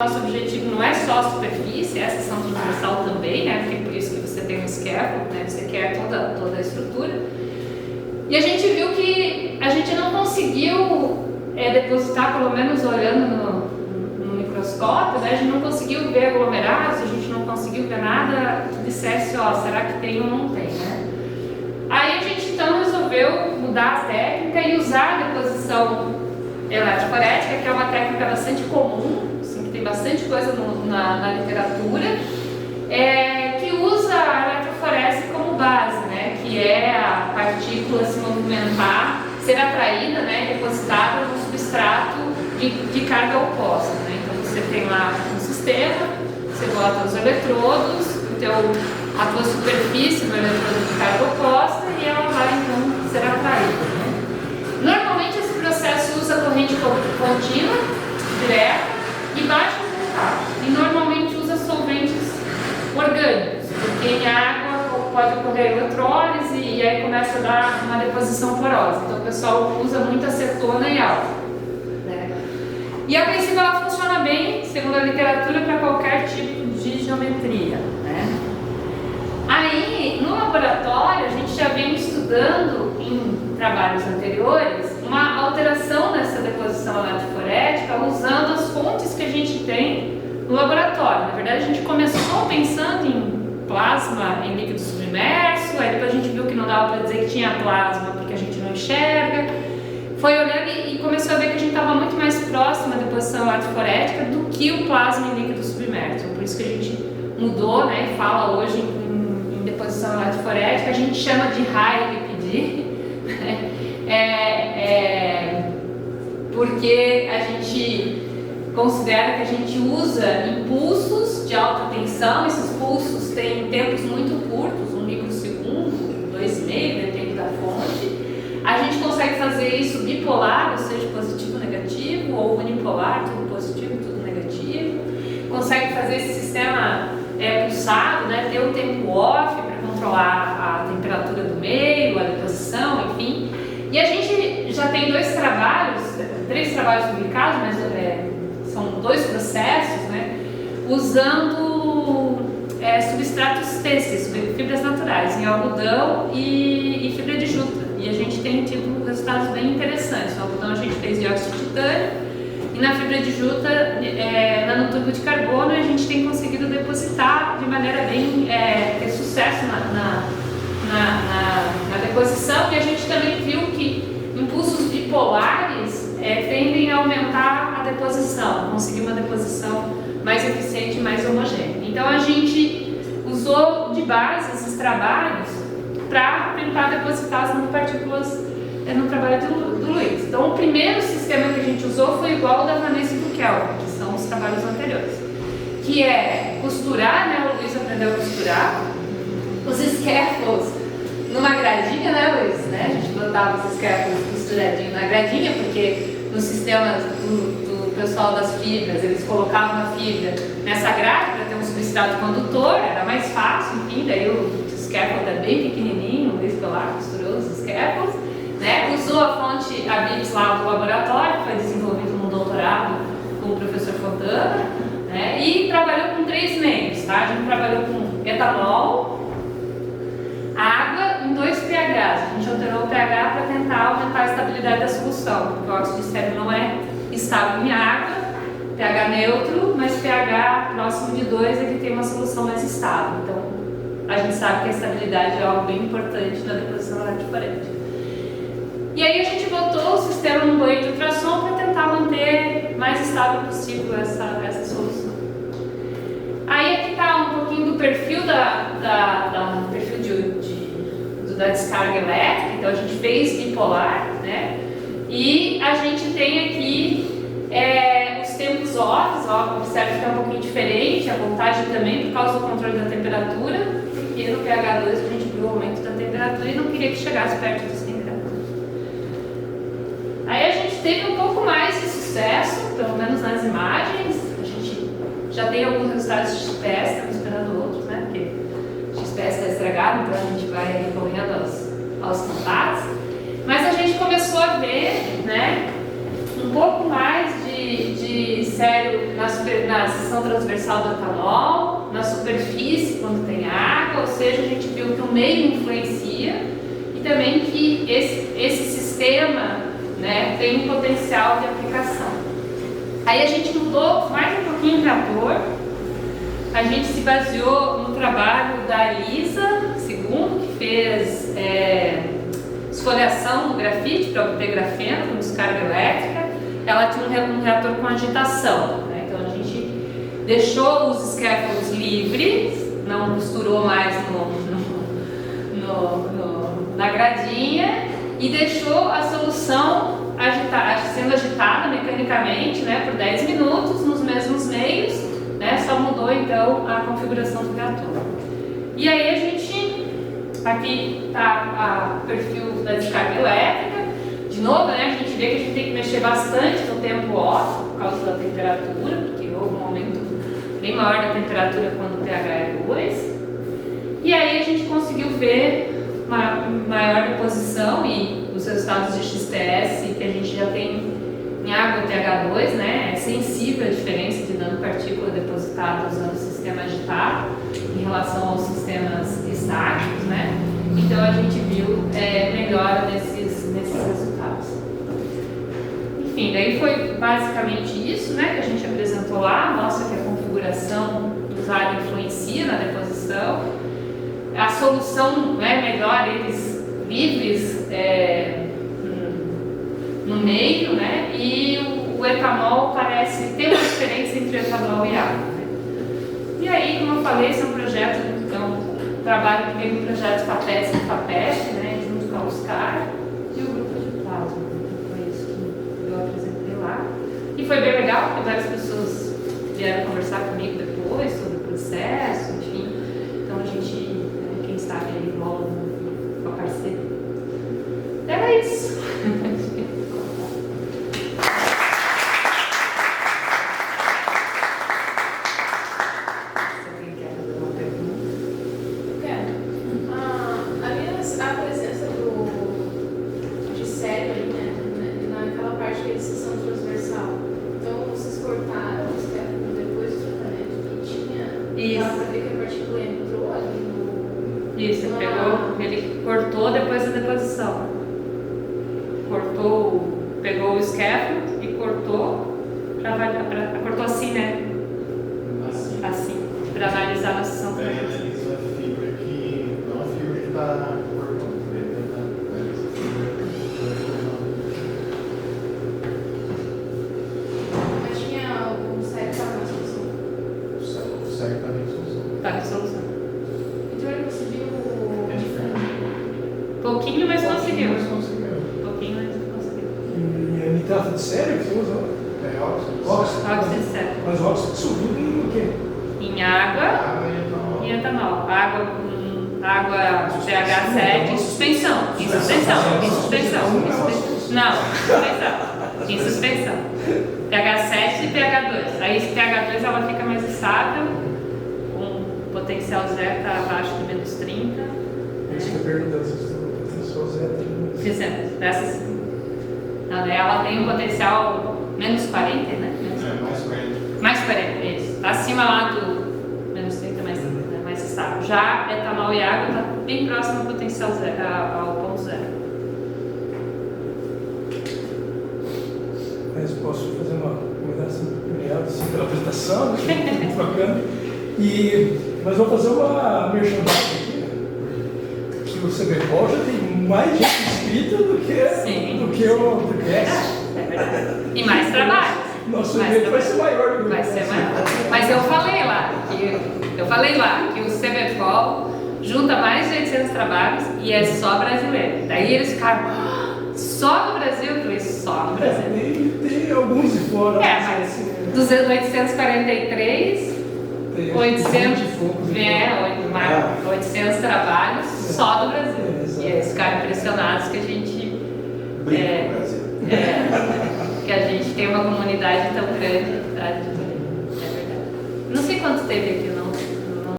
Nosso objetivo não é só a superfície, essa ação transversal também, né? Porque é por isso que você tem um scaffold, né? Você quer toda a estrutura. E a gente viu que a gente não conseguiu depositar, pelo menos olhando no microscópio, né? A gente não conseguiu ver aglomerados, a gente não conseguiu ver nada que dissesse, ó, será que tem ou não tem, né? Aí a gente então resolveu mudar a técnica e usar a deposição eletroforética, que é uma técnica bastante comum, tem bastante coisa na literatura, que usa a eletroforese como base, né? Que é a partícula se movimentar, ser atraída, né? Depositada no substrato de carga oposta, né? Então você tem lá um sistema, você bota os eletrodos, a tua superfície no eletrodo de carga oposta e ela vai então ser atraída, né? Normalmente esse processo usa corrente contínua, direta, e baixa voltagem, e normalmente usa solventes orgânicos, porque em água pode ocorrer eletrólise e aí começa a dar uma deposição porosa. Então o pessoal usa muito acetona e álcool, né? E a princípio ela funciona bem, segundo a literatura, para qualquer tipo de geometria, né? Aí no laboratório a gente já vem estudando em trabalhos anteriores uma alteração nessa deposição eletroforética usando as fontes que a gente tem no laboratório. Na verdade, a gente começou pensando em plasma em líquido submerso, aí depois a gente viu que não dava para dizer que tinha plasma porque a gente não enxerga. Foi olhando e começou a ver que a gente estava muito mais próximo da deposição eletroforética do que o plasma em líquido submerso. Por isso que a gente mudou, né, e fala hoje em deposição eletroforética, a gente chama de high LPD, né? Porque a gente considera que a gente usa impulsos de alta tensão, esses pulsos têm tempos muito curtos, 1 microsegundo, 2,5, depende da fonte. A gente consegue fazer isso bipolar, ou seja, positivo, negativo, ou unipolar, tudo positivo, tudo negativo. Consegue fazer esse sistema pulsado, né, ter o tempo off para controlar a temperatura do meio, a deposição, enfim. E a gente já tem 3 trabalhos publicados, mas são 2 processos, né, usando substratos têxteis, fibras naturais, em algodão e fibra de juta. E a gente tem tido resultados bem interessantes. No algodão a gente fez dióxido de titânio e na fibra de juta, nanotubos de carbono, a gente tem conseguido depositar de maneira bem, ter sucesso na deposição, e a gente também viu que impulsos bipolares tendem a aumentar a deposição, conseguir uma deposição mais eficiente e mais homogênea. Então a gente usou de base esses trabalhos para tentar depositar as nanopartículas no trabalho do Luiz. Então o primeiro sistema que a gente usou foi igual ao da Vanessa e do Kelvin, que são os trabalhos anteriores, que é costurar, né? O Luiz aprendeu a costurar os scaffolds numa gradinha, né, Luiz? Né? A gente botava os scaffolds costuradinhos na gradinha, porque nos sistemas do pessoal das fibras, eles colocavam a fibra nessa grade para ter um substrato condutor, era mais fácil, enfim, daí o scaffold é bem pequenininho, o Luiz foi lá, costurou os scaffolds, né? Usou a fonte ABIPS lá do laboratório, que foi desenvolvido no doutorado com o professor Fontana, né? E trabalhou com 3 meios, tá? A gente trabalhou com etanol, água em 2 pHs. A gente alterou o pH para tentar aumentar a estabilidade da solução, porque o óxido de estéreo não é estável em água, pH neutro, mas pH próximo de 2 ele tem uma solução mais estável. Então, a gente sabe que a estabilidade é algo bem importante na deposição eletroforética. E aí a gente botou o sistema no banho de ultrassom para tentar manter mais estável possível essa solução. Aí aqui está um pouquinho do perfil do perfil da descarga elétrica. Então a gente fez bipolar, né? E a gente tem aqui os tempos off, observe que é um pouquinho diferente, a voltagem também por causa do controle da temperatura, porque no pH 2 a gente viu o aumento da temperatura e não queria que chegasse perto dos 100 graus. Aí a gente teve um pouco mais de sucesso, pelo menos nas imagens. A gente já tem alguns resultados de XPS, estamos esperando outros, né? Porque o XPS está estragado, então a gente vai recorrendo aos contatos. Mas a gente começou a ver, né, um pouco mais de sério na seção transversal do etanol, na superfície quando tem água, ou seja, a gente viu que o meio influencia e também que esse sistema, né, tem um potencial de aplicação. Aí a gente mudou mais um pouquinho o trator, a gente se baseou no trabalho da Elisa Segundo, que fez esfoliação no grafite para obter grafeno com descarga elétrica. Ela tinha um reator com agitação, né? Então a gente deixou os scaffolds livres, não costurou mais na gradinha e deixou a solução sendo agitada mecanicamente, né, por 10 minutos nos mesmos meios, né, só mudou então a configuração do reator. E aí a gente, aqui está o perfil da descarga elétrica, de novo, né, a gente vê que a gente tem que mexer bastante no tempo off por causa da temperatura, porque houve um aumento bem maior da temperatura quando o pH é 2. E aí a gente conseguiu ver uma maior deposição e os resultados de XTS que a gente já tem em água pH2, né? É sensível a diferença de nanopartícula depositada usando o sistema agitado em relação aos sistemas estáticos, né? Então a gente viu melhora nesses resultados. Enfim, daí foi basicamente isso, né, que a gente apresentou lá, mostra que a configuração do usuário influencia na deposição. A solução, né, melhor eles livres no meio, né, e o etanol parece ter uma diferença entre o etanol e água. Né? E aí, como eu falei, esse é um projeto, então, trabalho que veio no projeto FAPESP e FAPESP, né, junto com a USCAR e o grupo de plasma. Foi isso que eu apresentei lá. E foi bem legal, porque várias pessoas vieram conversar comigo depois sobre o processo, enfim. Então a gente, quem sabe aí rola uma parceria. Era isso. Isso, ele cortou depois da deposição. Pegou o scaffold e cortou cortou assim, né? Assim, para analisar na sessão. Analisa a fibra que não a fibra que está cortando. Mas tinha algum site que estava na solução? O site está em solução. Está em solução. Então ele conseguiu. É diferente. Pouquinho, mas conseguiu. Conseguiu. Pouquinho, mas conseguiu. E é nitrato de sério que você usa? É óxido. Óxido de sério. Mas o óxido subiu em o quê? Em água Água e etanol. e etanol. Água pH 7 em suspensão. Em suspensão. Não, suspensão. Em suspensão. pH 7 e pH 2. Aí esse pH 2 ela fica mais estável, com potencial zero está abaixo de menos 30. É isso que eu perguntei, se o potencial zero. Fizemos. Ela tem um potencial menos 40, né? Mais 40. Mais 40, isso. Está acima lá do menos 30, mais estável. Já etanol e água está bem próximo ao potencial zero, ao ponto zero. Mas posso fazer uma recomendação obrigado assim, pela apresentação, muito bacana. Mas vou fazer uma merchandising aqui, que o CBPOL já tem mais gente inscrita do que o podcast. É verdade. E mais trabalho. Nosso evento vai ser maior do que Vai ser maior. Mas eu falei lá que o CBPOL junta mais de 800 trabalhos e é só brasileiro. Daí eles ficaram, só no Brasil? Eu falei, só no Brasil. Tem alguns de fora. Mas 843, 800 trabalhos só do Brasil. E eles ficaram impressionados que a gente Briga com o Brasil. que a gente tem uma comunidade tão grande. É verdade. Não sei quanto teve aqui, não